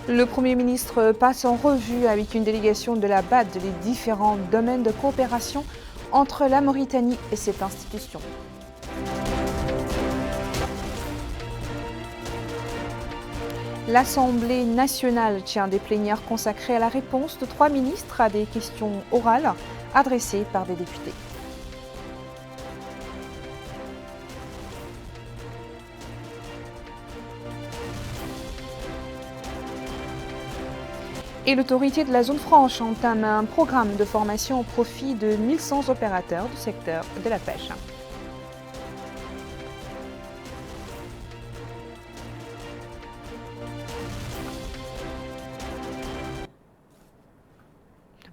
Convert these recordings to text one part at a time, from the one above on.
Le Premier ministre passe en revue avec une délégation de la BAD les différents domaines de coopération entre la Mauritanie et cette institution. L'Assemblée nationale tient des plénières consacrées à la réponse de 3 ministres à des questions orales adressées par des députés. Et l'autorité de la zone franche entame un programme de formation au profit de 1100 opérateurs du secteur de la pêche.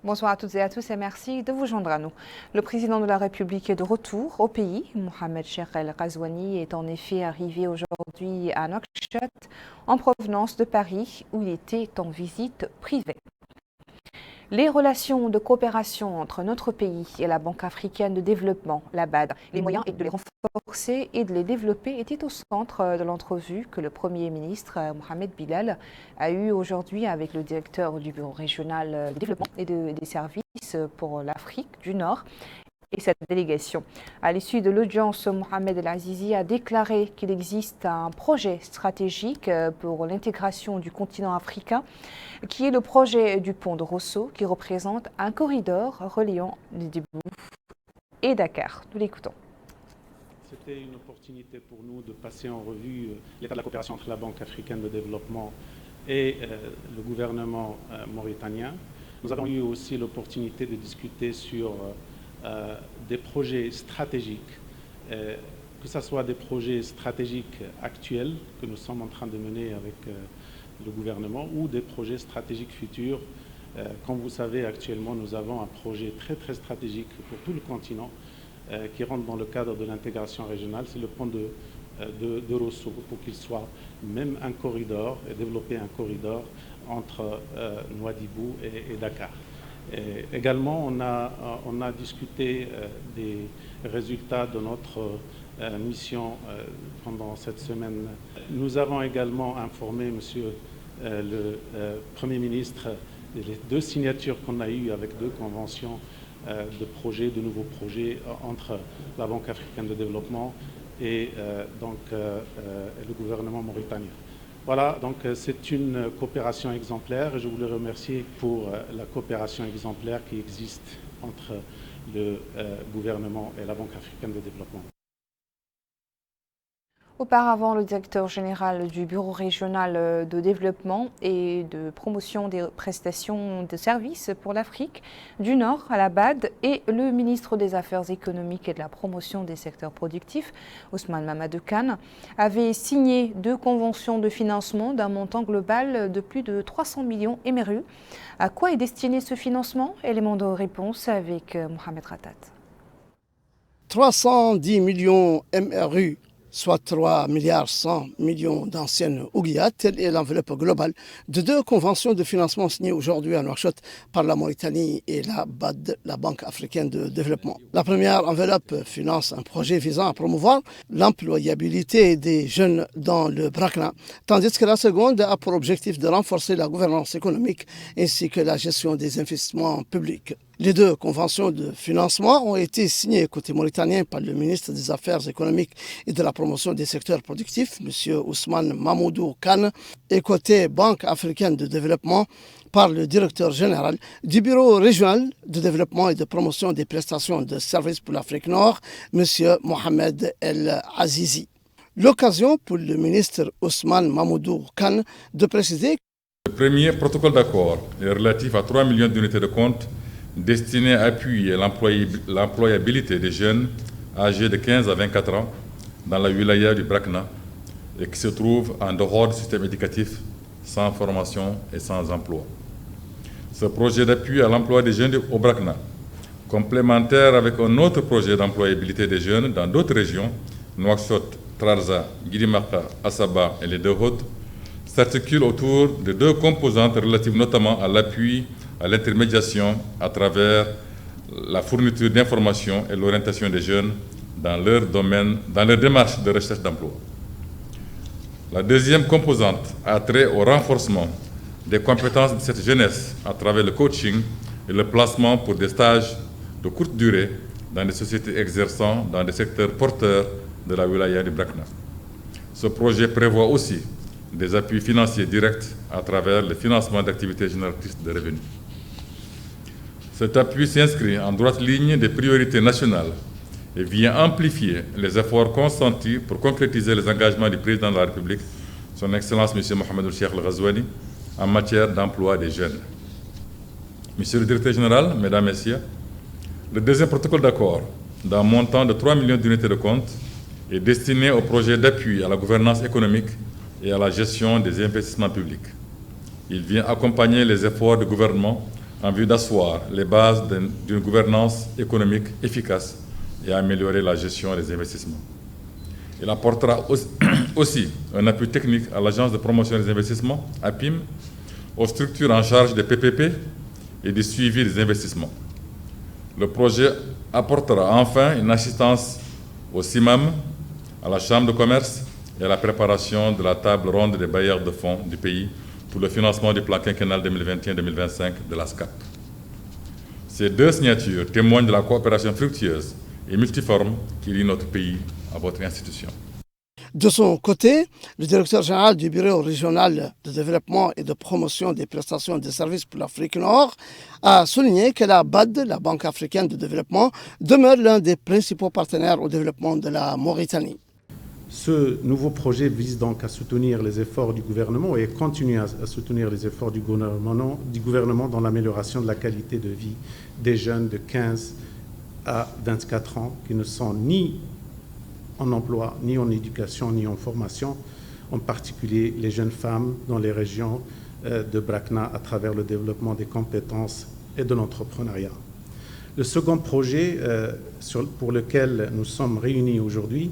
Bonsoir à toutes et à tous et merci de vous joindre à nous. Le président de la République est de retour au pays. Mohamed Cheikh El Ghazouani est en effet arrivé aujourd'hui à Nouakchott en provenance de Paris où il était en visite privée. Les relations de coopération entre notre pays et la Banque africaine de développement, la BAD, les moyens de les renforcer et de les développer étaient au centre de l'entrevue que le Premier ministre Mohamed Bilal a eue aujourd'hui avec le directeur du Bureau régional de développement et des services pour l'Afrique du Nord et cette délégation. À l'issue de l'audience, Mohamed El Azizi a déclaré qu'il existe un projet stratégique pour l'intégration du continent africain, qui est le projet du pont de Rosso, qui représente un corridor reliant Djibout et Dakar. Nous l'écoutons. C'était une opportunité pour nous de passer en revue l'état de la coopération entre la Banque africaine de développement et le gouvernement mauritanien. Nous avons eu aussi l'opportunité de discuter sur des projets stratégiques, que ce soit des projets stratégiques actuels que nous sommes en train de mener avec le gouvernement ou des projets stratégiques futurs. Comme vous savez, actuellement, nous avons un projet très stratégique pour tout le continent qui rentre dans le cadre de l'intégration régionale. C'est le pont de Rosso pour qu'il soit même un corridor et développer un corridor entre Nouadhibou et Dakar. Et également, on a discuté des résultats de notre mission pendant cette semaine. Nous avons également informé Monsieur le Premier ministre des 2 signatures qu'on a eues avec 2 conventions de projets, de nouveaux projets entre la Banque africaine de développement et le gouvernement mauritanien. Voilà, donc c'est une coopération exemplaire et je voulais remercier pour la coopération exemplaire qui existe entre le gouvernement et la Banque africaine de développement. Auparavant, le directeur général du Bureau régional de développement et de promotion des prestations de services pour l'Afrique du Nord à la BAD et le ministre des Affaires économiques et de la promotion des secteurs productifs, Ousmane Mamadou Kane, avaient signé 2 conventions de financement d'un montant global de plus de 300 millions MRU. À quoi est destiné ce financement? Élément de réponse avec Mohamed Ratat. 310 millions MRU, soit 3 milliards 100 millions d'anciennes ouguiyat, telle est l'enveloppe globale de 2 conventions de financement signées aujourd'hui à Nouakchott par la Mauritanie et la BAD, la Banque africaine de développement. La première enveloppe finance un projet visant à promouvoir l'employabilité des jeunes dans le Brakna, tandis que la seconde a pour objectif de renforcer la gouvernance économique ainsi que la gestion des investissements publics. Les 2 conventions de financement ont été signées côté mauritanien par le ministre des Affaires économiques et de la promotion des secteurs productifs, M. Ousmane Mamadou Kane, et côté Banque africaine de développement par le directeur général du Bureau régional de développement et de promotion des prestations de services pour l'Afrique Nord, M. Mohamed El Azizi. L'occasion pour le ministre Ousmane Mamadou Kane de préciser que le premier protocole d'accord est relatif à 3 millions d'unités de compte destiné à appuyer l'employabilité des jeunes âgés de 15 à 24 ans dans la wilaya du Brakna et qui se trouvent en dehors du système éducatif, sans formation et sans emploi. Ce projet d'appui à l'emploi des jeunes au Brakna, complémentaire avec un autre projet d'employabilité des jeunes dans d'autres régions, Nouakchott, Trarza, Guirimaka, Assaba et les 2 Hautes, s'articule autour de 2 composantes relatives notamment à l'appui à l'intermédiation à travers la fourniture d'informations et l'orientation des jeunes dans leur domaine, dans leur démarche de recherche d'emploi. La deuxième composante a trait au renforcement des compétences de cette jeunesse à travers le coaching et le placement pour des stages de courte durée dans des sociétés exerçant dans des secteurs porteurs de la wilaya du Brakna. Ce projet prévoit aussi des appuis financiers directs à travers le financement d'activités génératrices de revenus. Cet appui s'inscrit en droite ligne des priorités nationales et vient amplifier les efforts consentis pour concrétiser les engagements du président de la République, son Excellence M. Mohamed Cheikh El Ghazouani, en matière d'emploi des jeunes. Monsieur le Directeur général, Mesdames, Messieurs, le deuxième protocole d'accord, d'un montant de 3 millions d'unités de compte, est destiné au projet d'appui à la gouvernance économique et à la gestion des investissements publics. Il vient accompagner les efforts du gouvernement en vue d'asseoir les bases d'une gouvernance économique efficace et améliorer la gestion des investissements. Il apportera aussi un appui technique à l'Agence de promotion des investissements, APIM, aux structures en charge des PPP et du suivi des investissements. Le projet apportera enfin une assistance au CIMAM, à la Chambre de commerce et à la préparation de la table ronde des bailleurs de fonds du pays pour le financement du plan quinquennal 2021-2025 de la SCAP. Ces deux signatures témoignent de la coopération fructueuse et multiforme qui lie notre pays à votre institution. De son côté, le directeur général du Bureau régional de développement et de promotion des prestations de services pour l'Afrique Nord a souligné que la BAD, la Banque africaine de développement, demeure l'un des principaux partenaires au développement de la Mauritanie. Ce nouveau projet vise donc à soutenir les efforts du gouvernement et continuer à soutenir les efforts du gouvernement dans l'amélioration de la qualité de vie des jeunes de 15 à 24 ans qui ne sont ni en emploi, ni en éducation, ni en formation, en particulier les jeunes femmes dans les régions de Brakna à travers le développement des compétences et de l'entrepreneuriat. Le second projet pour lequel nous sommes réunis aujourd'hui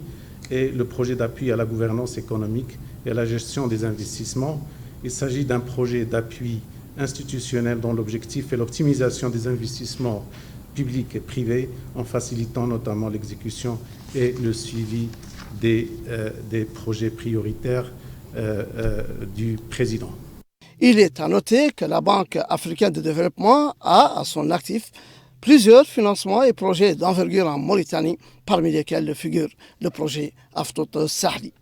est le projet d'appui à la gouvernance économique et à la gestion des investissements. Il s'agit d'un projet d'appui institutionnel dont l'objectif est l'optimisation des investissements publics et privés en facilitant notamment l'exécution et le suivi des projets prioritaires du président. Il est à noter que la Banque africaine de développement a à son actif plusieurs financements et projets d'envergure en Mauritanie, parmi lesquels figure le projet Aftot Sahli.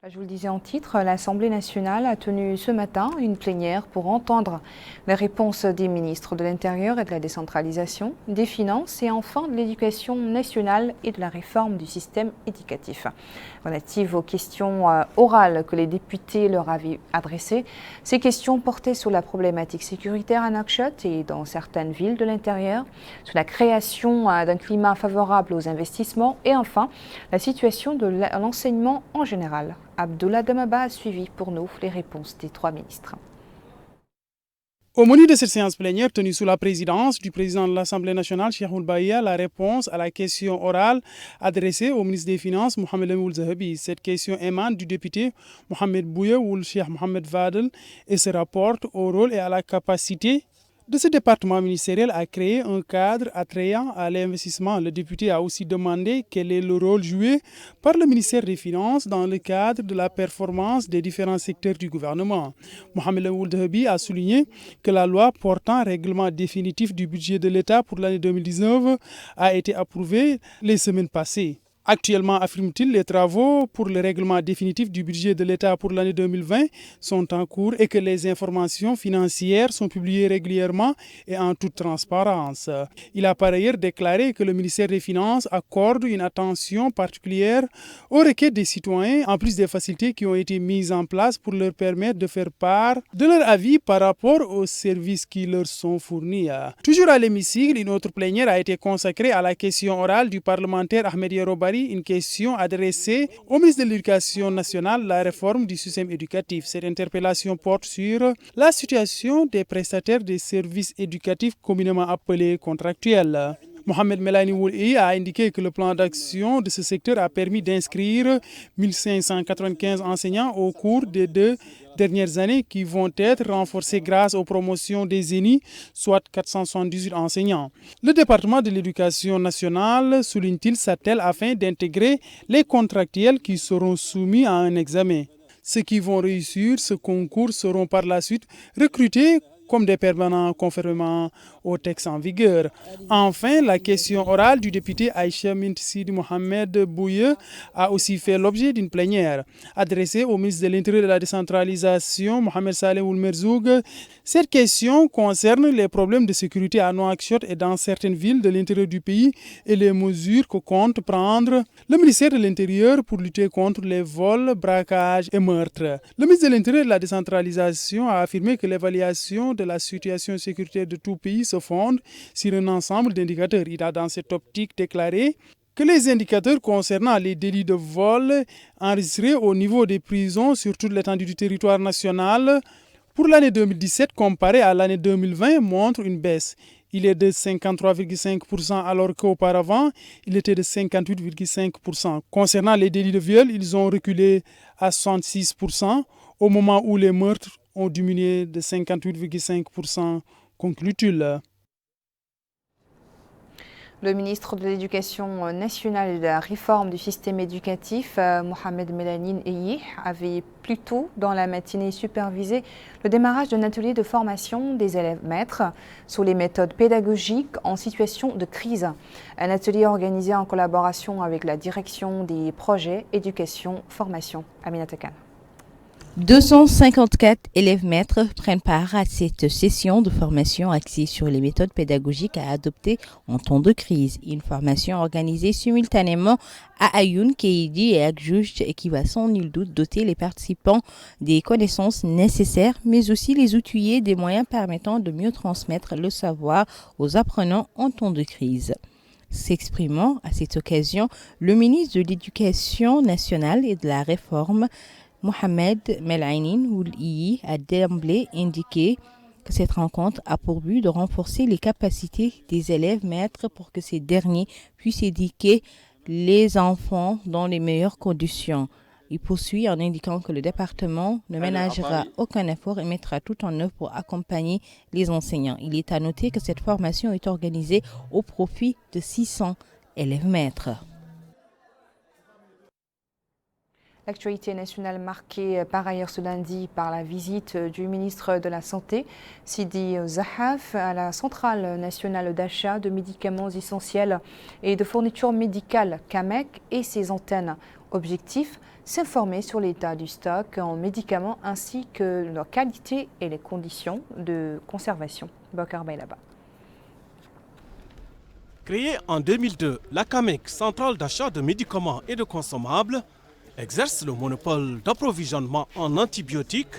Je vous le disais en titre, l'Assemblée nationale a tenu ce matin une plénière pour entendre les réponses des ministres de l'Intérieur et de la décentralisation, des Finances et enfin de l'Éducation nationale et de la réforme du système éducatif. Relatives aux questions orales que les députés leur avaient adressées, ces questions portaient sur la problématique sécuritaire à Nouakchott et dans certaines villes de l'intérieur, sur la création d'un climat favorable aux investissements et enfin la situation de l'enseignement en général. Abdullah Damaba a suivi pour nous les réponses des trois ministres. Au menu de cette séance plénière tenue sous la présidence du président de l'Assemblée nationale, Cheikh Ould Bahia, la réponse à la question orale adressée au ministre des Finances, Mohamed Lamine Ould Zahabi. Cette question émane du député Mohamed Bouya Ould Cheikh Mohamed Vadel et se rapporte au rôle et à la capacité de ce département ministériel à créer un cadre attrayant à l'investissement. Le député a aussi demandé quel est le rôle joué par le ministère des Finances dans le cadre de la performance des différents secteurs du gouvernement. Mohamed Ould Zahabi a souligné que la loi portant règlement définitif du budget de l'État pour l'année 2019 a été approuvée les semaines passées. Actuellement, affirme-t-il, les travaux pour le règlement définitif du budget de l'État pour l'année 2020 sont en cours et que les informations financières sont publiées régulièrement et en toute transparence. Il a par ailleurs déclaré que le ministère des Finances accorde une attention particulière aux requêtes des citoyens, en plus des facilités qui ont été mises en place pour leur permettre de faire part de leur avis par rapport aux services qui leur sont fournis. Toujours à l'hémicycle, une autre plénière a été consacrée à la question orale du parlementaire Ahmed Yerobari, une question adressée au ministre de l'Éducation nationale, la réforme du système éducatif. Cette interpellation porte sur la situation des prestataires des services éducatifs communément appelés contractuels. Mohamed Melani Wouli a indiqué que le plan d'action de ce secteur a permis d'inscrire 1595 enseignants au cours des 2 dernières années qui vont être renforcés grâce aux promotions des ENI, soit 478 enseignants. Le département de l'éducation nationale, souligne-t-il, s'attelle afin d'intégrer les contractuels qui seront soumis à un examen. Ceux qui vont réussir ce concours seront par la suite recrutés comme des permanents conformément au texte en vigueur. Enfin, la question orale du député Aïcha Mint Sidi Mohamed Bouye a aussi fait l'objet d'une plénière adressée au ministre de l'Intérieur et de la décentralisation, Mohamed Saleh Ould-Merzoug. Cette question concerne les problèmes de sécurité à Nouakchott et dans certaines villes de l'intérieur du pays et les mesures que compte prendre le ministère de l'Intérieur pour lutter contre les vols, braquages et meurtres. Le ministre de l'Intérieur et de la décentralisation a affirmé que l'évaluation de la situation sécuritaire de tout pays se fonde sur un ensemble d'indicateurs. Il a dans cette optique déclaré que les indicateurs concernant les délits de vol enregistrés au niveau des prisons sur toute l'étendue du territoire national pour l'année 2017 comparé à l'année 2020 montrent une baisse. Il est de 53,5% alors qu'auparavant, il était de 58,5%. Concernant les délits de viol, ils ont reculé à 66% au moment où les meurtres ont diminué de 58,5%, conclut-il. Le ministre de l'Éducation nationale et de la réforme du système éducatif, Mohamed Melanine Eyih, avait plus tôt dans la matinée supervisé le démarrage d'un atelier de formation des élèves maîtres sur les méthodes pédagogiques en situation de crise. Un atelier organisé en collaboration avec la direction des projets éducation-formation. Aminata Khan. 254 élèves maîtres prennent part à cette session de formation axée sur les méthodes pédagogiques à adopter en temps de crise. Une formation organisée simultanément à Ayoun, Keidi et Akjouj et qui va sans nul doute doter les participants des connaissances nécessaires, mais aussi les outiller des moyens permettant de mieux transmettre le savoir aux apprenants en temps de crise. S'exprimant à cette occasion, le ministre de l'Éducation nationale et de la réforme, Mohamed Melanine Eyih, a d'emblée indiqué que cette rencontre a pour but de renforcer les capacités des élèves maîtres pour que ces derniers puissent éduquer les enfants dans les meilleures conditions. Il poursuit en indiquant que le département ne ménagera aucun effort et mettra tout en œuvre pour accompagner les enseignants. Il est à noter que cette formation est organisée au profit de 600 élèves maîtres. L'actualité nationale marquée par ailleurs ce lundi par la visite du ministre de la Santé, Sidi Zahaf, à la Centrale nationale d'achat de médicaments essentiels et de fournitures médicales CAMEC et ses antennes. Objectif, s'informer sur l'état du stock en médicaments ainsi que leur qualité et les conditions de conservation. Bakar Baylaba. Créée en 2002, la CAMEC, Centrale d'achat de médicaments et de consommables, exerce le monopole d'approvisionnement en antibiotiques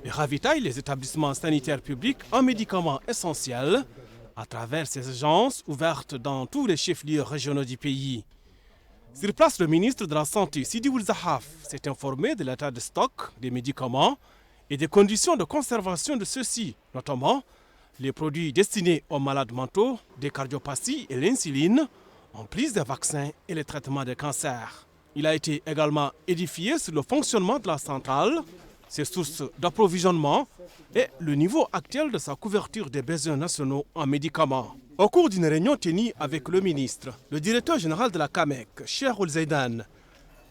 et ravitaille les établissements sanitaires publics en médicaments essentiels à travers ses agences ouvertes dans tous les chefs-lieux régionaux du pays. Sur place, le ministre de la Santé, Sidi Ould-Zahaf, s'est informé de l'état de stock des médicaments et des conditions de conservation de ceux-ci, notamment les produits destinés aux malades mentaux, des cardiopathies et l'insuline, en plus des vaccins et les traitements des cancers. Il a été également édifié sur le fonctionnement de la centrale, ses sources d'approvisionnement et le niveau actuel de sa couverture des besoins nationaux en médicaments. Au cours d'une réunion tenue avec le ministre, le directeur général de la CAMEC, Cheikh Ould-Zaidan,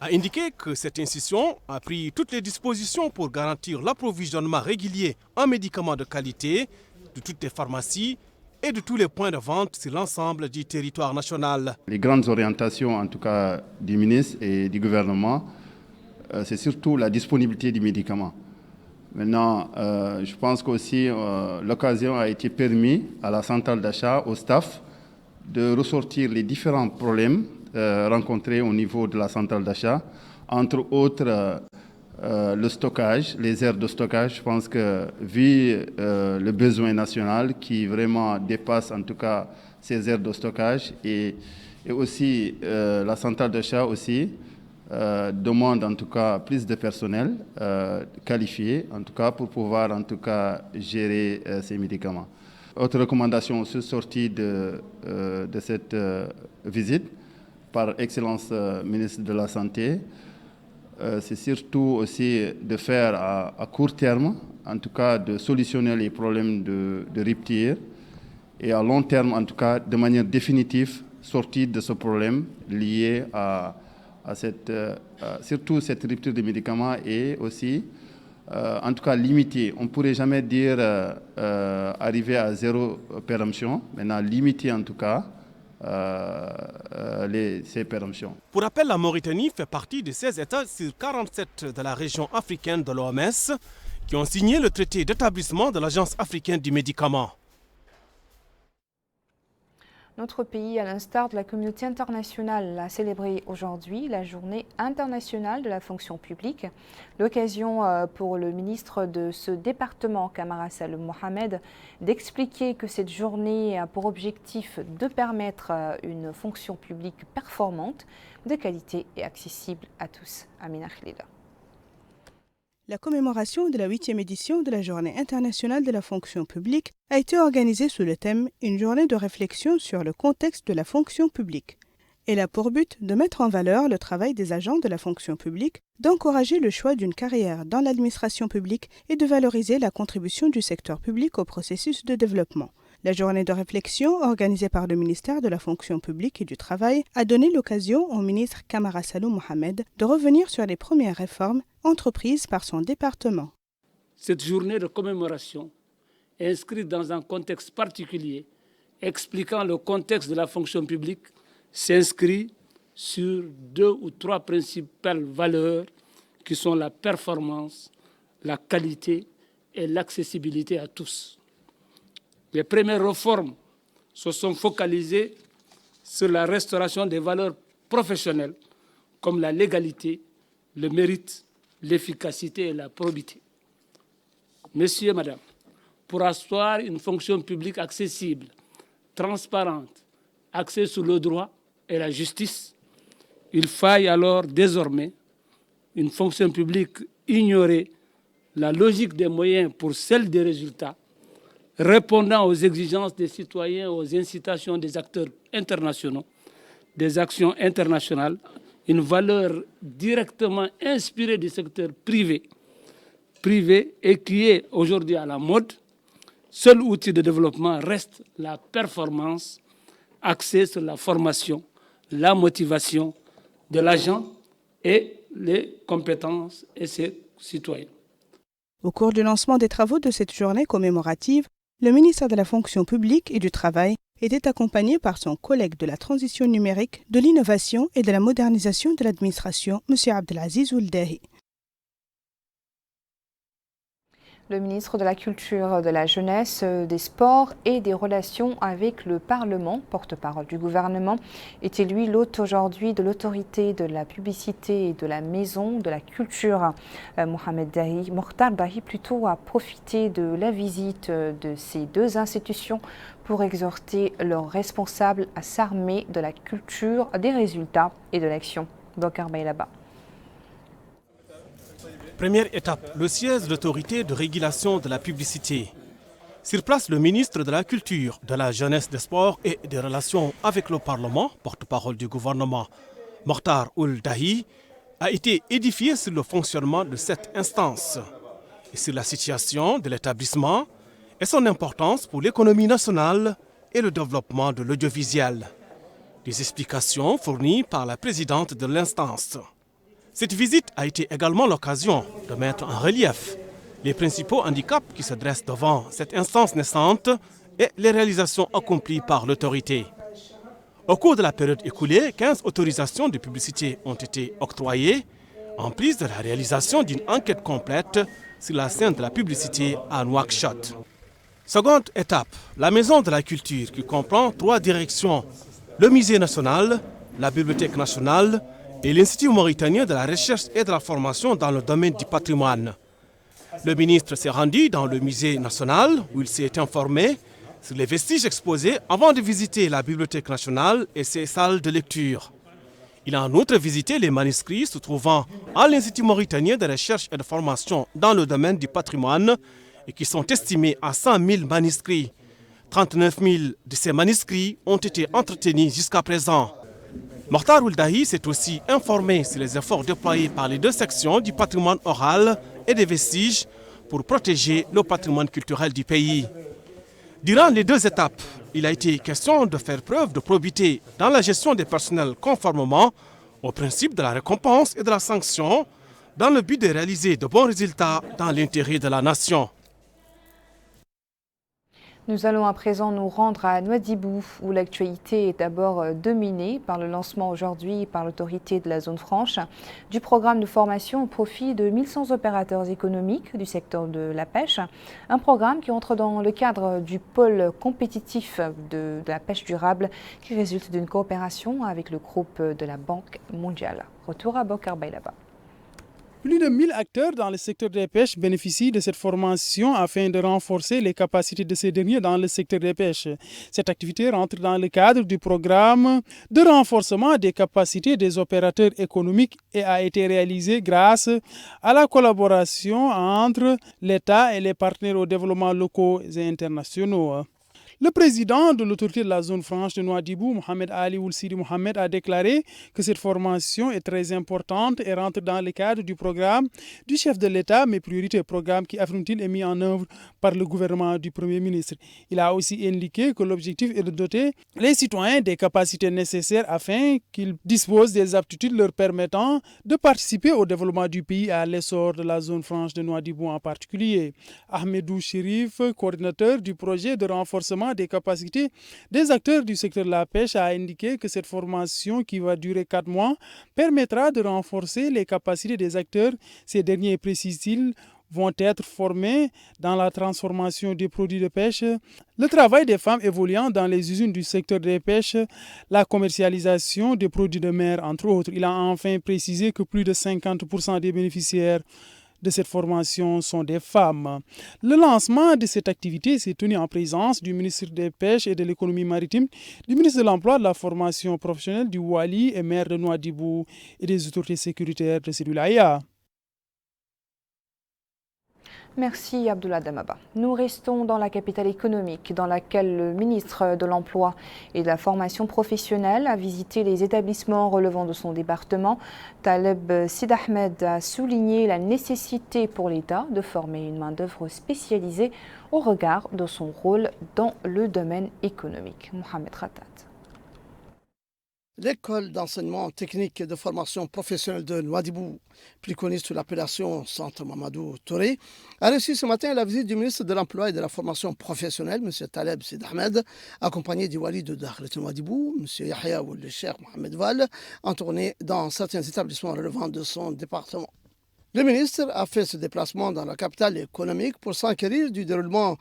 a indiqué que cette institution a pris toutes les dispositions pour garantir l'approvisionnement régulier en médicaments de qualité de toutes les pharmacies et de tous les points de vente sur l'ensemble du territoire national. Les grandes orientations, en tout cas, du ministre et du gouvernement, c'est surtout la disponibilité des médicaments. Maintenant, je pense qu'aussi l'occasion a été permise à la centrale d'achat, au staff, de ressortir les différents problèmes rencontrés au niveau de la centrale d'achat, entre autres le stockage, les aires de stockage. Je pense que vu le besoin national qui vraiment dépasse en tout cas ces aires de stockage et aussi la centrale d'achat aussi demande en tout cas plus de personnel qualifié en tout cas pour pouvoir en tout cas gérer ces médicaments. Autre recommandation sortie de cette visite par Excellence ministre de la Santé, c'est surtout aussi de faire à court terme, en tout cas de solutionner les problèmes de rupture et à long terme, en tout cas de manière définitive, sortir de ce problème lié surtout cette rupture des médicaments et aussi, en tout cas, limiter. On ne pourrait jamais dire arriver à zéro péremption, maintenant limiter en tout cas ces péremptions. Pour rappel, la Mauritanie fait partie des 16 États sur 47 de la région africaine de l'OMS qui ont signé le traité d'établissement de l'Agence africaine du médicament. Notre pays, à l'instar de la communauté internationale, a célébré aujourd'hui la journée internationale de la fonction publique. L'occasion pour le ministre de ce département, Kamara Salum Mohamed, d'expliquer que cette journée a pour objectif de permettre une fonction publique performante, de qualité et accessible à tous. Amina Khlida. La commémoration de la 8e édition de la Journée internationale de la fonction publique a été organisée sous le thème « Une journée de réflexion sur le contexte de la fonction publique ». Elle a pour but de mettre en valeur le travail des agents de la fonction publique, d'encourager le choix d'une carrière dans l'administration publique et de valoriser la contribution du secteur public au processus de développement. La journée de réflexion, organisée par le ministère de la fonction publique et du travail, a donné l'occasion au ministre Kamara Salum Mohamed de revenir sur les premières réformes entreprises par son département. Cette journée de commémoration est inscrite dans un contexte particulier, expliquant le contexte de la fonction publique, s'inscrit sur 2 ou 3 principales valeurs qui sont la performance, la qualité et l'accessibilité à tous. Les premières réformes se sont focalisées sur la restauration des valeurs professionnelles comme la légalité, le mérite, l'efficacité et la probité. Messieurs, Madame, pour asseoir une fonction publique accessible, transparente, axée sur le droit et la justice, il faille alors désormais une fonction publique ignorer la logique des moyens pour celle des résultats, répondant aux exigences des citoyens, aux incitations des acteurs internationaux, des actions internationales, une valeur directement inspirée du secteur privé et qui est aujourd'hui à la mode. Seul outil de développement reste la performance axée sur la formation, la motivation de l'agent et les compétences et ses citoyens. Au cours du lancement des travaux de cette journée commémorative, le ministère de la fonction publique et du travail était accompagné par son collègue de la transition numérique, de l'innovation et de la modernisation de l'administration, M. Abdelaziz Ould Dahi. Le ministre de la Culture, de la Jeunesse, des Sports et des Relations avec le Parlement, porte-parole du gouvernement, était lui l'hôte aujourd'hui de l'autorité de la publicité et de la maison de la culture. Mokhtar Dahi plutôt a profité de la visite de ces 2 institutions pour exhorter leurs responsables à s'armer de la culture, des résultats et de l'action. Bokar Baylaba. Première étape, le siège de l'autorité de régulation de la publicité. Sur place, le ministre de la Culture, de la Jeunesse, des Sports et des Relations avec le Parlement, porte-parole du gouvernement, Mokhtar Ould Dahi, a été édifié sur le fonctionnement de cette instance et sur la situation de l'établissement et son importance pour l'économie nationale et le développement de l'audiovisuel. Des explications fournies par la présidente de l'instance. Cette visite a été également l'occasion de mettre en relief les principaux handicaps qui se dressent devant cette instance naissante et les réalisations accomplies par l'autorité. Au cours de la période écoulée, 15 autorisations de publicité ont été octroyées, en plus de la réalisation d'une enquête complète sur la scène de la publicité à Nouakchott. Seconde étape, la Maison de la Culture qui comprend 3 directions, le Musée national, la Bibliothèque nationale et l'Institut mauritanien de la recherche et de la formation dans le domaine du patrimoine. Le ministre s'est rendu dans le Musée national où il s'est informé sur les vestiges exposés avant de visiter la Bibliothèque nationale et ses salles de lecture. Il a en outre visité les manuscrits se trouvant à l'Institut mauritanien de recherche et de formation dans le domaine du patrimoine et qui sont estimés à 100 000 manuscrits. 39 000 de ces manuscrits ont été entretenus jusqu'à présent. Mokhtar Ould Dahi s'est aussi informé sur les efforts déployés par les 2 sections du patrimoine oral et des vestiges pour protéger le patrimoine culturel du pays. Durant les 2 étapes, il a été question de faire preuve de probité dans la gestion des personnels conformément au principe de la récompense et de la sanction dans le but de réaliser de bons résultats dans l'intérêt de la nation. Nous allons à présent nous rendre à Nouadhibou, où l'actualité est d'abord dominée par le lancement aujourd'hui par l'autorité de la zone franche du programme de formation au profit de 1100 opérateurs économiques du secteur de la pêche. Un programme qui entre dans le cadre du pôle compétitif de la pêche durable qui résulte d'une coopération avec le groupe de la Banque mondiale. Retour à Bokar Bailaba. Plus de 1000 acteurs dans le secteur des pêches bénéficient de cette formation afin de renforcer les capacités de ces derniers dans le secteur des pêches. Cette activité rentre dans le cadre du programme de renforcement des capacités des opérateurs économiques et a été réalisée grâce à la collaboration entre l'État et les partenaires au développement locaux et internationaux. Le président de l'autorité de la zone franche de Nouadhibou, Mohamed Ali Oulsidi Mohamed, a déclaré que cette formation est très importante et rentre dans le cadre du programme du chef de l'État, mais priorité programme qui affirme-t-il est mis en œuvre par le gouvernement du Premier ministre. Il a aussi indiqué que l'objectif est de doter les citoyens des capacités nécessaires afin qu'ils disposent des aptitudes leur permettant de participer au développement du pays et à l'essor de la zone franche de Nouadhibou en particulier. Ahmedou Chérif, coordinateur du projet de renforcement des capacités des acteurs du secteur de la pêche, a indiqué que cette formation qui va durer 4 mois permettra de renforcer les capacités des acteurs. Ces derniers, précise-t-il, vont être formés dans la transformation des produits de pêche, le travail des femmes évoluant dans les usines du secteur des pêches, la commercialisation des produits de mer, entre autres. Il a enfin précisé que plus de 50% des bénéficiaires de cette formation sont des femmes. Le lancement de cette activité s'est tenu en présence du ministre des Pêches et de l'Économie maritime, du ministre de l'Emploi, de la formation professionnelle, du Wali et maire de Nouadhibou et des autorités sécuritaires de Sédulaya. Merci Abdullah Damaba. Nous restons dans la capitale économique dans laquelle le ministre de l'Emploi et de la formation professionnelle a visité les établissements relevant de son département. Taleb Sid Ahmed a souligné la nécessité pour l'État de former une main-d'œuvre spécialisée au regard de son rôle dans le domaine économique. Mohamed Khatat. L'école d'enseignement technique et de formation professionnelle de Nouadhibou, plus connue sous l'appellation Centre Mamadou Touré, a reçu ce matin la visite du ministre de l'Emploi et de la formation professionnelle, M. Taleb Sid Ahmed, accompagné du Wali de Dakhlet Nouadhibou, M. Yahya ou le Cheikh Mohamed Val, en tournée dans certains établissements relevant de son département. Le ministre a fait ce déplacement dans la capitale économique pour s'enquérir du déroulement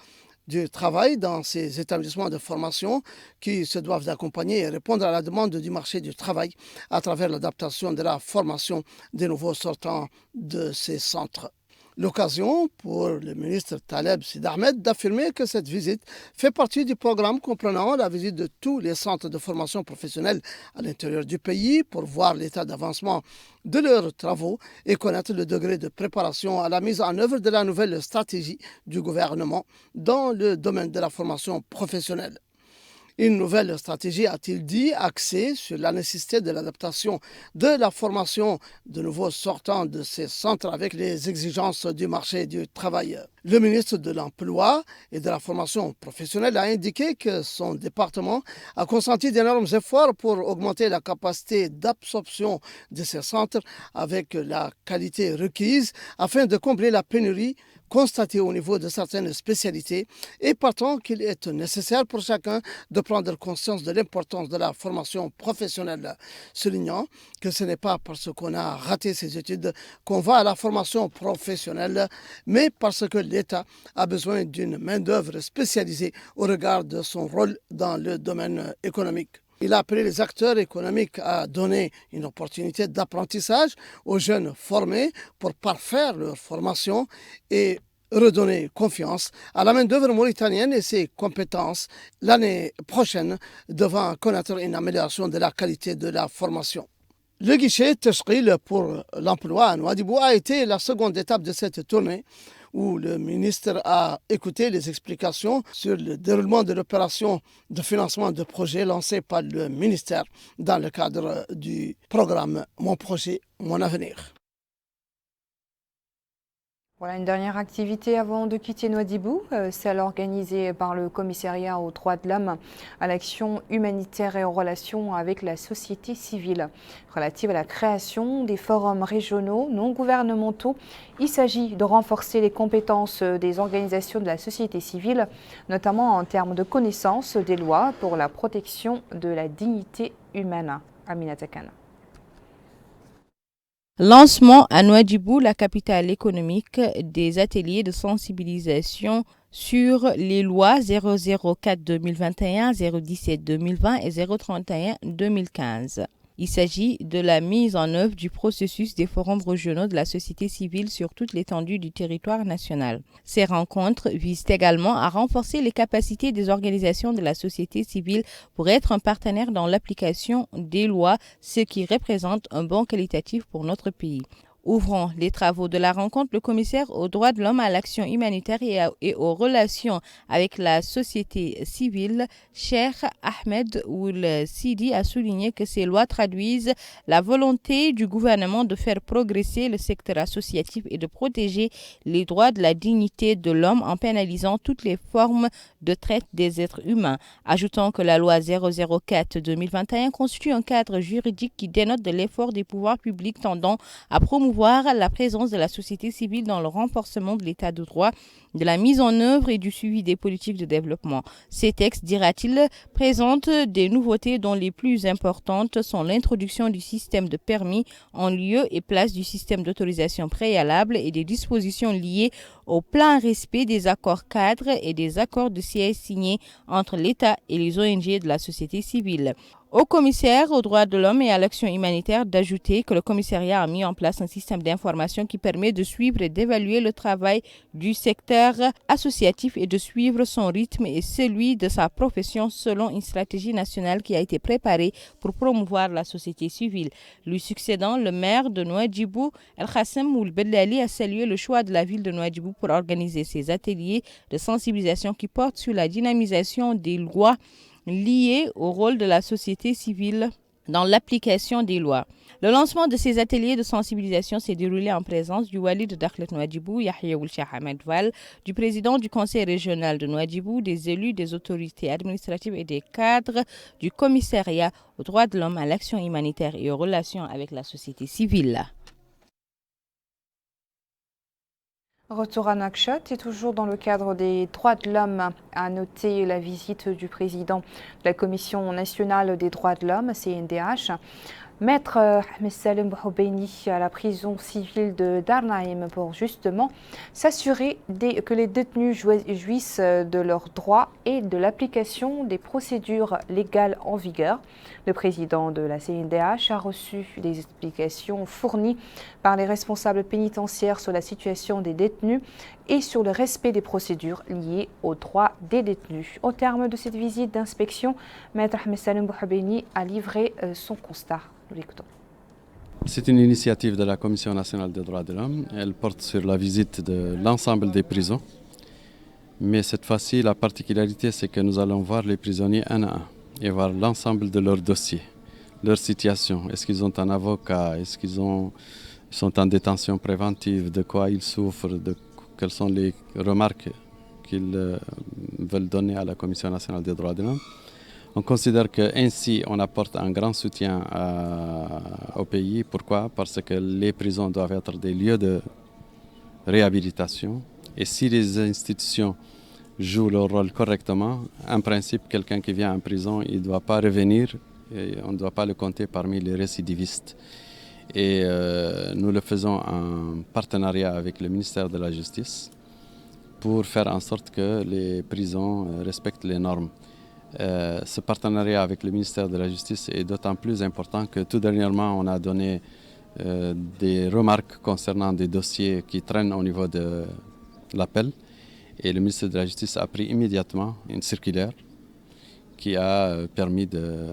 du travail dans ces établissements de formation qui se doivent d'accompagner et répondre à la demande du marché du travail à travers l'adaptation de la formation des nouveaux sortants de ces centres. L'occasion pour le ministre Taleb Sid Ahmed d'affirmer que cette visite fait partie du programme comprenant la visite de tous les centres de formation professionnelle à l'intérieur du pays pour voir l'état d'avancement de leurs travaux et connaître le degré de préparation à la mise en œuvre de la nouvelle stratégie du gouvernement dans le domaine de la formation professionnelle. Une nouvelle stratégie, a-t-il dit, axée sur la nécessité de l'adaptation de la formation de nouveaux sortants de ces centres avec les exigences du marché du travail. Le ministre de l'Emploi et de la formation professionnelle a indiqué que son département a consenti d'énormes efforts pour augmenter la capacité d'absorption de ces centres avec la qualité requise afin de combler la pénurie constatée au niveau de certaines spécialités et partant qu'il est nécessaire pour chacun de prendre conscience de l'importance de la formation professionnelle, soulignant que ce n'est pas parce qu'on a raté ses études qu'on va à la formation professionnelle, mais parce que l'État a besoin d'une main-d'œuvre spécialisée au regard de son rôle dans le domaine économique. Il a appelé les acteurs économiques à donner une opportunité d'apprentissage aux jeunes formés pour parfaire leur formation et redonner confiance à la main-d'œuvre mauritanienne et ses compétences l'année prochaine devant connaître une amélioration de la qualité de la formation. Le guichet Teshqil pour l'emploi à Nouadhibou a été la seconde étape de cette tournée où le ministre a écouté les explications sur le déroulement de l'opération de financement de projets lancée par le ministère dans le cadre du programme Mon projet, mon avenir. Voilà une dernière activité avant de quitter Nouadhibou, celle organisée par le commissariat aux droits de l'homme à l'action humanitaire et en relation avec la société civile. Relative à la création des forums régionaux non gouvernementaux, il s'agit de renforcer les compétences des organisations de la société civile, notamment en termes de connaissance des lois pour la protection de la dignité humaine. Aminata Khan. Lancement à Nouadhibou, la capitale économique, des ateliers de sensibilisation sur les lois 004-2021, 017-2020 et 031-2015. Il s'agit de la mise en œuvre du processus des forums régionaux de la société civile sur toute l'étendue du territoire national. Ces rencontres visent également à renforcer les capacités des organisations de la société civile pour être un partenaire dans l'application des lois, ce qui représente un bond qualitatif pour notre pays. Ouvrant les travaux de la rencontre, le commissaire aux droits de l'homme, à l'action humanitaire et aux relations avec la société civile, Cheikh Ahmed Ould Sidi, a souligné que ces lois traduisent la volonté du gouvernement de faire progresser le secteur associatif et de protéger les droits de la dignité de l'homme en pénalisant toutes les formes de traite des êtres humains, ajoutant que la loi 004-2021 constitue un cadre juridique qui dénote de l'effort des pouvoirs publics tendant à promouvoir la présence de la société civile dans le renforcement de l'état de droit, de la mise en œuvre et du suivi des politiques de développement. Ces textes, dira-t-il, présentent des nouveautés dont les plus importantes sont l'introduction du système de permis en lieu et place du système d'autorisation préalable et des dispositions liées au plein respect des accords cadres et des accords de siège signés entre l'État et les ONG de la société civile. Au commissaire aux droits de l'homme et à l'action humanitaire d'ajouter que le commissariat a mis en place un système d'information qui permet de suivre et d'évaluer le travail du secteur associatif et de suivre son rythme et celui de sa profession selon une stratégie nationale qui a été préparée pour promouvoir la société civile. Lui succédant, le maire de Nouadhibou, El Khassem Ould Bellali, a salué le choix de la ville de Nouadhibou pour organiser ces ateliers de sensibilisation qui portent sur la dynamisation des lois liées au rôle de la société civile dans l'application des lois. Le lancement de ces ateliers de sensibilisation s'est déroulé en présence du wali de Dakhlet Nouadhibou, Yahya Ould Cheikh Ahmed Val, du président du conseil régional de Nouadhibou, des élus, des autorités administratives et des cadres du commissariat aux droits de l'homme, à l'action humanitaire et aux relations avec la société civile. Retour à Nouakchott et toujours dans le cadre des droits de l'homme, à noter la visite du président de la Commission nationale des droits de l'homme, CNDH, Maître Ahmed Salem Bouhoubeni, à la prison civile de Darnaïm pour justement s'assurer que les détenus jouissent de leurs droits et de l'application des procédures légales en vigueur. Le président de la CNDH a reçu des explications fournies par les responsables pénitentiaires sur la situation des détenus et sur le respect des procédures liées aux droits des détenus. Au terme de cette visite d'inspection, Maître Ahmed Salem Bouhoubeni a livré son constat. C'est une initiative de la Commission nationale des droits de l'homme. Elle porte sur la visite de l'ensemble des prisons. Mais cette fois-ci, la particularité, c'est que nous allons voir les prisonniers un à un et voir l'ensemble de leurs dossiers, leur situation. Est-ce qu'ils ont un avocat? Est-ce qu'ils sont en détention préventive? De quoi ils souffrent? Quelles sont les remarques qu'ils veulent donner à la Commission nationale des droits de l'homme? On considère qu'ainsi on apporte un grand soutien au pays. Pourquoi? Parce que les prisons doivent être des lieux de réhabilitation. Et si les institutions jouent leur rôle correctement, en principe, quelqu'un qui vient en prison, il ne doit pas revenir et on ne doit pas le compter parmi les récidivistes. Et nous le faisons en partenariat avec le ministère de la Justice pour faire en sorte que les prisons respectent les normes. Ce partenariat avec le ministère de la Justice est d'autant plus important que tout dernièrement, on a donné des remarques concernant des dossiers qui traînent au niveau de l'appel. Et le ministère de la Justice a pris immédiatement une circulaire qui a permis de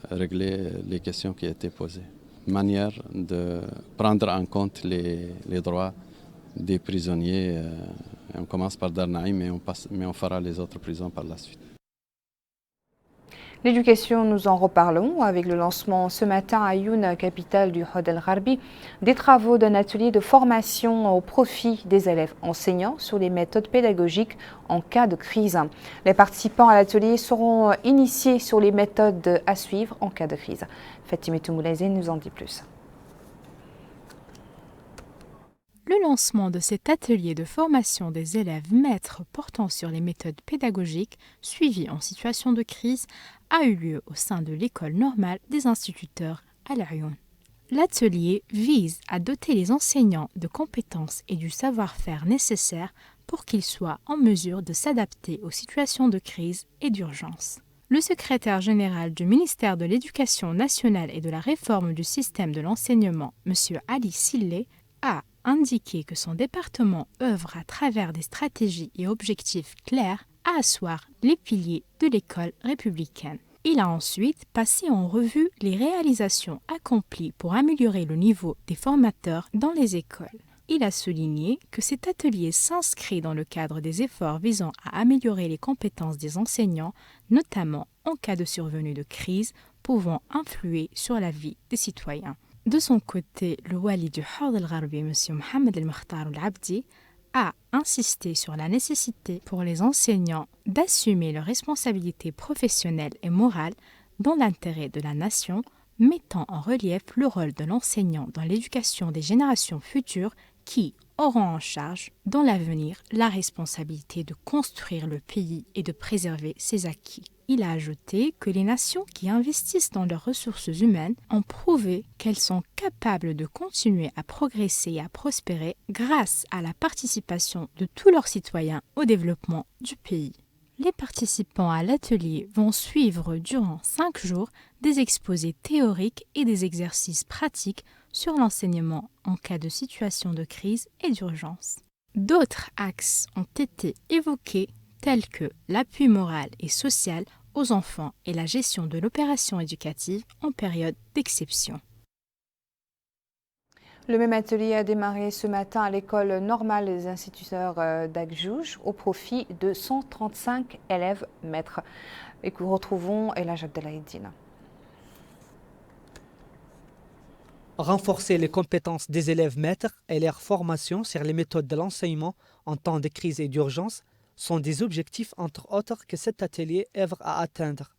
régler les questions qui étaient posées. Manière de prendre en compte les droits des prisonniers. On commence par Darnaïm, mais on fera les autres prisons par la suite. L'éducation, nous en reparlons avec le lancement ce matin à Ayoun, capitale du Hod El Gharbi, des travaux d'un atelier de formation au profit des élèves enseignants sur les méthodes pédagogiques en cas de crise. Les participants à l'atelier seront initiés sur les méthodes à suivre en cas de crise. Fatima Toumoulazi nous en dit plus. Le lancement de cet atelier de formation des élèves maîtres portant sur les méthodes pédagogiques suivies en situation de crise a eu lieu au sein de l'école normale des instituteurs à Ayoun. L'atelier vise à doter les enseignants de compétences et du savoir-faire nécessaires pour qu'ils soient en mesure de s'adapter aux situations de crise et d'urgence. Le secrétaire général du ministère de l'Éducation nationale et de la réforme du système de l'enseignement, M. Ali Sillé, a indiqué que son département œuvre à travers des stratégies et objectifs clairs à asseoir les piliers de l'école républicaine. Il a ensuite passé en revue les réalisations accomplies pour améliorer le niveau des formateurs dans les écoles. Il a souligné que cet atelier s'inscrit dans le cadre des efforts visant à améliorer les compétences des enseignants, notamment en cas de survenue de crise pouvant influer sur la vie des citoyens. De son côté, le wali du Hod El Gharbi, M. Mohamed El Mokhtar El Abdi, a insisté sur la nécessité pour les enseignants d'assumer leurs responsabilités professionnelles et morales dans l'intérêt de la nation, mettant en relief le rôle de l'enseignant dans l'éducation des générations futures qui auront en charge, dans l'avenir, la responsabilité de construire le pays et de préserver ses acquis. Il a ajouté que les nations qui investissent dans leurs ressources humaines ont prouvé qu'elles sont capables de continuer à progresser et à prospérer grâce à la participation de tous leurs citoyens au développement du pays. Les participants à l'atelier vont suivre durant 5 jours des exposés théoriques et des exercices pratiques sur l'enseignement en cas de situation de crise et d'urgence. D'autres axes ont été évoqués tels que l'appui moral et social aux enfants et la gestion de l'opération éducative en période d'exception. Le même atelier a démarré ce matin à l'école normale des instituteurs d'Agjouj au profit de 135 élèves maîtres. Et que nous retrouvons Elhaj Abdelaïdine. Renforcer les compétences des élèves maîtres et leur formation sur les méthodes de l'enseignement en temps de crise et d'urgence sont des objectifs entre autres que cet atelier œuvre à atteindre.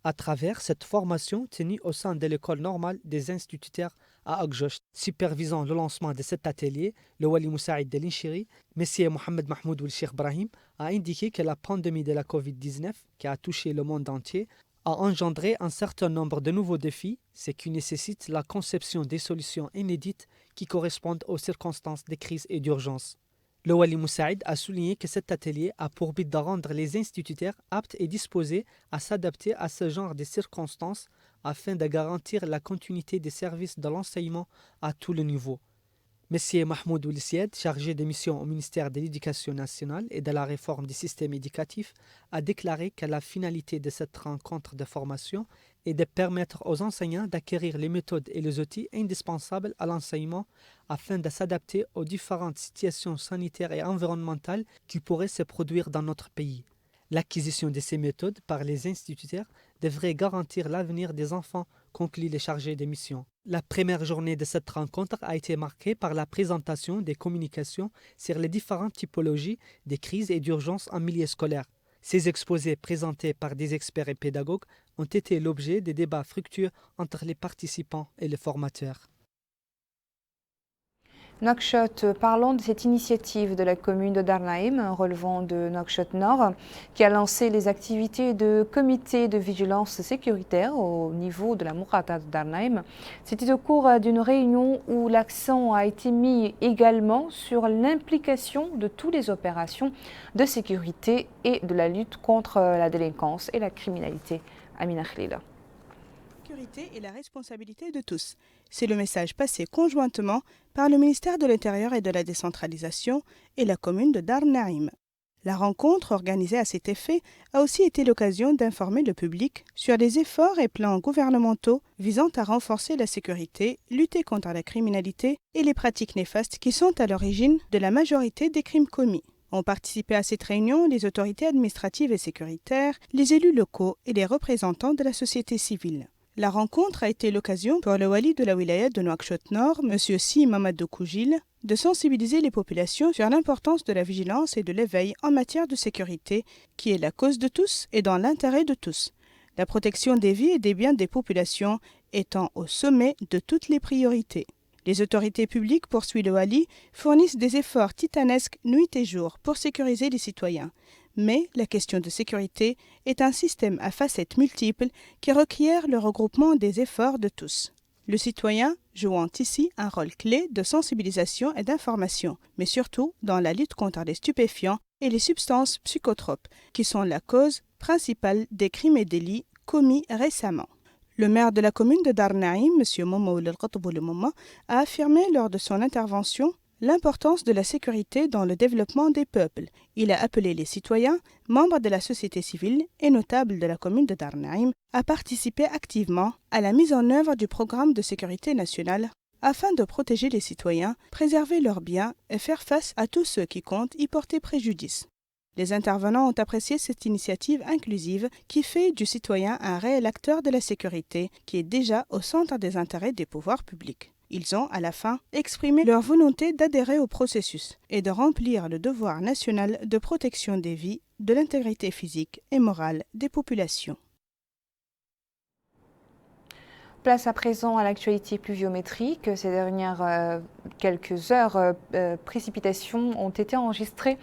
À travers cette formation tenue au sein de l'école normale des instituteurs à Agjouj. Supervisant le lancement de cet atelier, le Wali Moussaïd de l'Inchiri, M. Mohamed Mahmoud Ould Cheikh Brahim, a indiqué que la pandémie de la Covid-19, qui a touché le monde entier, a engendré un certain nombre de nouveaux défis, ce qui nécessite la conception des solutions inédites qui correspondent aux circonstances de crise et d'urgence. Le Wali Moussaïd a souligné que cet atelier a pour but de rendre les instituteurs aptes et disposés à s'adapter à ce genre de circonstances afin de garantir la continuité des services de l'enseignement à tous les niveaux. M. Mahmoud Ould Sied, chargé de mission au ministère de l'Éducation nationale et de la réforme du système éducatif, a déclaré que la finalité de cette rencontre de formation est de permettre aux enseignants d'acquérir les méthodes et les outils indispensables à l'enseignement afin de s'adapter aux différentes situations sanitaires et environnementales qui pourraient se produire dans notre pays. L'acquisition de ces méthodes par les instituteurs devrait garantir l'avenir des enfants, conclut le chargé de mission. La première journée de cette rencontre a été marquée par la présentation des communications sur les différentes typologies des crises et d'urgences en milieu scolaire. Ces exposés présentés par des experts et pédagogues ont été l'objet de débats fructueux entre les participants et les formateurs. Nouakchott, parlons de cette initiative de la commune de Darnaïm, relevant de Nouakchott Nord, qui a lancé les activités de comité de vigilance sécuritaire au niveau de la Mourata de Darnaïm. C'était au cours d'une réunion où l'accent a été mis également sur l'implication de toutes les opérations de sécurité et de la lutte contre la délinquance et la criminalité. Amina Khlila. La sécurité est la responsabilité de tous. C'est le message passé conjointement par le ministère de l'Intérieur et de la Décentralisation et la commune de Darnaïm. La rencontre organisée à cet effet a aussi été l'occasion d'informer le public sur les efforts et plans gouvernementaux visant à renforcer la sécurité, lutter contre la criminalité et les pratiques néfastes qui sont à l'origine de la majorité des crimes commis. Ont participé à cette réunion les autorités administratives et sécuritaires, les élus locaux et les représentants de la société civile. La rencontre a été l'occasion pour le wali de la wilaya de Nouakchott Nord, M. Si Mamadou Koujil, de sensibiliser les populations sur l'importance de la vigilance et de l'éveil en matière de sécurité, qui est la cause de tous et dans l'intérêt de tous. La protection des vies et des biens des populations étant au sommet de toutes les priorités. Les autorités publiques, poursuit le wali, fournissent des efforts titanesques nuit et jour pour sécuriser les citoyens. Mais la question de sécurité est un système à facettes multiples qui requiert le regroupement des efforts de tous. Le citoyen jouant ici un rôle clé de sensibilisation et d'information, mais surtout dans la lutte contre les stupéfiants et les substances psychotropes, qui sont la cause principale des crimes et délits commis récemment. Le maire de la commune de Dar Naïm, M. Momoul El-Qatbou Mouma, a affirmé lors de son intervention l'importance de la sécurité dans le développement des peuples. Il a appelé les citoyens, membres de la société civile et notables de la commune de Dar Naïm, à participer activement à la mise en œuvre du programme de sécurité nationale afin de protéger les citoyens, préserver leurs biens et faire face à tous ceux qui comptent y porter préjudice. Les intervenants ont apprécié cette initiative inclusive qui fait du citoyen un réel acteur de la sécurité qui est déjà au centre des intérêts des pouvoirs publics. Ils ont, à la fin, exprimé leur volonté d'adhérer au processus et de remplir le devoir national de protection des vies, de l'intégrité physique et morale des populations. Place à présent à l'actualité pluviométrique. Ces dernières quelques heures, précipitations ont été enregistrées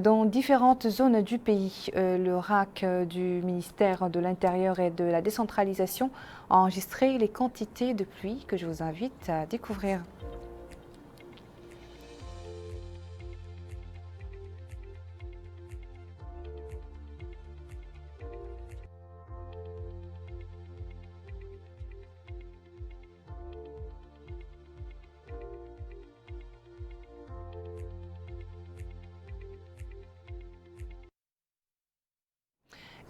dans différentes zones du pays. Le RAC du ministère de l'Intérieur et de la décentralisation a enregistré les quantités de pluie que je vous invite à découvrir.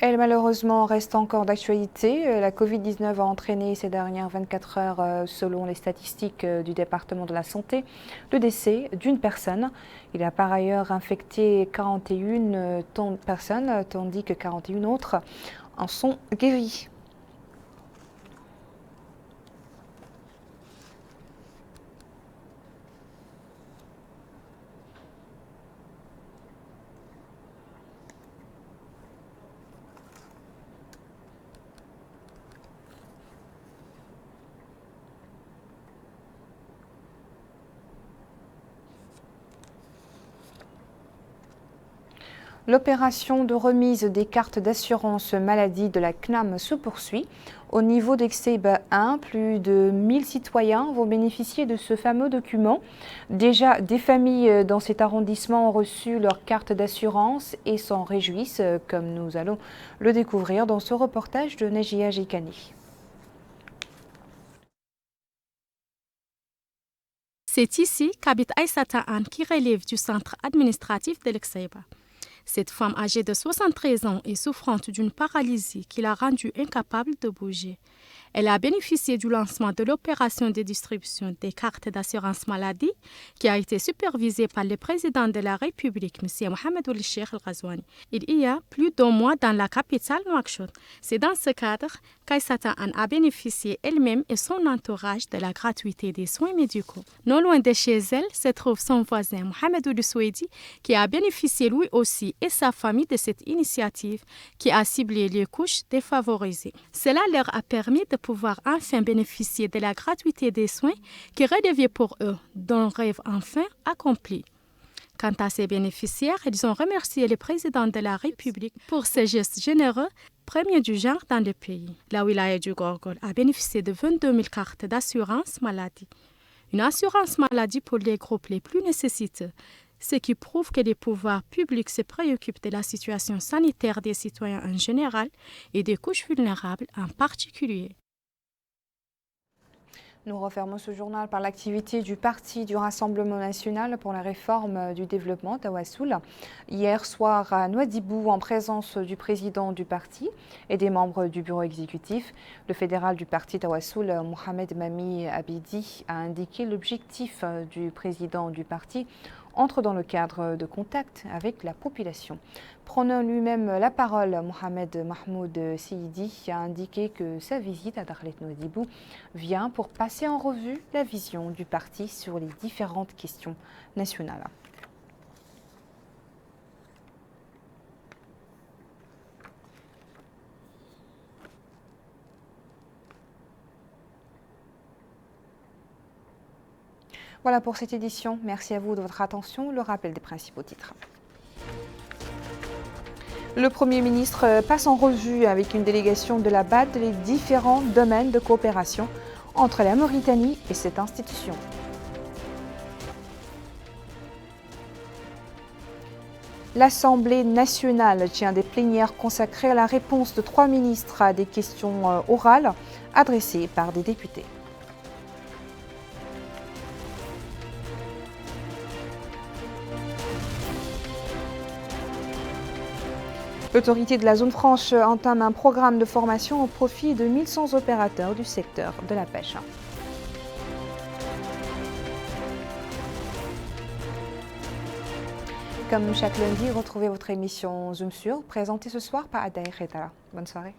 Elle, malheureusement, reste encore d'actualité. La Covid-19 a entraîné ces dernières 24 heures, selon les statistiques du département de la santé, le décès d'une personne. Il a par ailleurs infecté 41 personnes, tandis que 41 autres en sont guéris. L'opération de remise des cartes d'assurance maladie de la CNAM se poursuit. Au niveau d'Exeb 1, plus de 1000 citoyens vont bénéficier de ce fameux document. Déjà, des familles dans cet arrondissement ont reçu leur carte d'assurance et s'en réjouissent, comme nous allons le découvrir dans ce reportage de Nejia Jikani. C'est ici qu'habite Aïssata Anne, qui relève du centre administratif de l'Exeb. Cette femme âgée de 73 ans est souffrante d'une paralysie qui l'a rendue incapable de bouger. Elle a bénéficié du lancement de l'opération de distribution des cartes d'assurance maladie qui a été supervisée par le président de la République, M. Mohamed Ould Cheikh El Ghazouani, il y a plus d'un mois dans la capitale Nouakchott. C'est dans ce cadre qu'Aïssata Anne a bénéficié elle-même et son entourage de la gratuité des soins médicaux. Non loin de chez elle se trouve son voisin Mohamed Ould Souedi qui a bénéficié lui aussi et sa famille de cette initiative qui a ciblé les couches défavorisées. Cela leur a permis de pouvoir enfin bénéficier de la gratuité des soins qui redevient pour eux d'un rêve enfin accompli. Quant à ces bénéficiaires, ils ont remercié le président de la République pour ce geste généreux, premier du genre dans le pays. La wilaya du Gorgol a bénéficié de 22 000 cartes d'assurance maladie. Une assurance maladie pour les groupes les plus nécessiteux, ce qui prouve que les pouvoirs publics se préoccupent de la situation sanitaire des citoyens en général et des couches vulnérables en particulier. Nous refermons ce journal par l'activité du Parti du Rassemblement national pour la réforme du développement Tawassoul. Hier soir à Nouadhibou, en présence du président du parti et des membres du bureau exécutif, le fédéral du parti Tawassoul, Mohamed Mami Abidi, a indiqué l'objectif du président du parti entre dans le cadre de contact avec la population. Prenant lui-même la parole, Mohamed Mahmoud Seyidi a indiqué que sa visite à Dakhlet Nouadhibou vient pour passer en revue la vision du parti sur les différentes questions nationales. Voilà pour cette édition. Merci à vous de votre attention. Le rappel des principaux titres. Le Premier ministre passe en revue avec une délégation de la BAD les différents domaines de coopération entre la Mauritanie et cette institution. L'Assemblée nationale tient des plénières consacrées à la réponse de 3 ministres à des questions orales adressées par des députés. L'autorité de la zone franche entame un programme de formation au profit de 1100 opérateurs du secteur de la pêche. Comme chaque lundi, retrouvez votre émission Zoom sur, présentée ce soir par Adaï Khetala. Bonne soirée.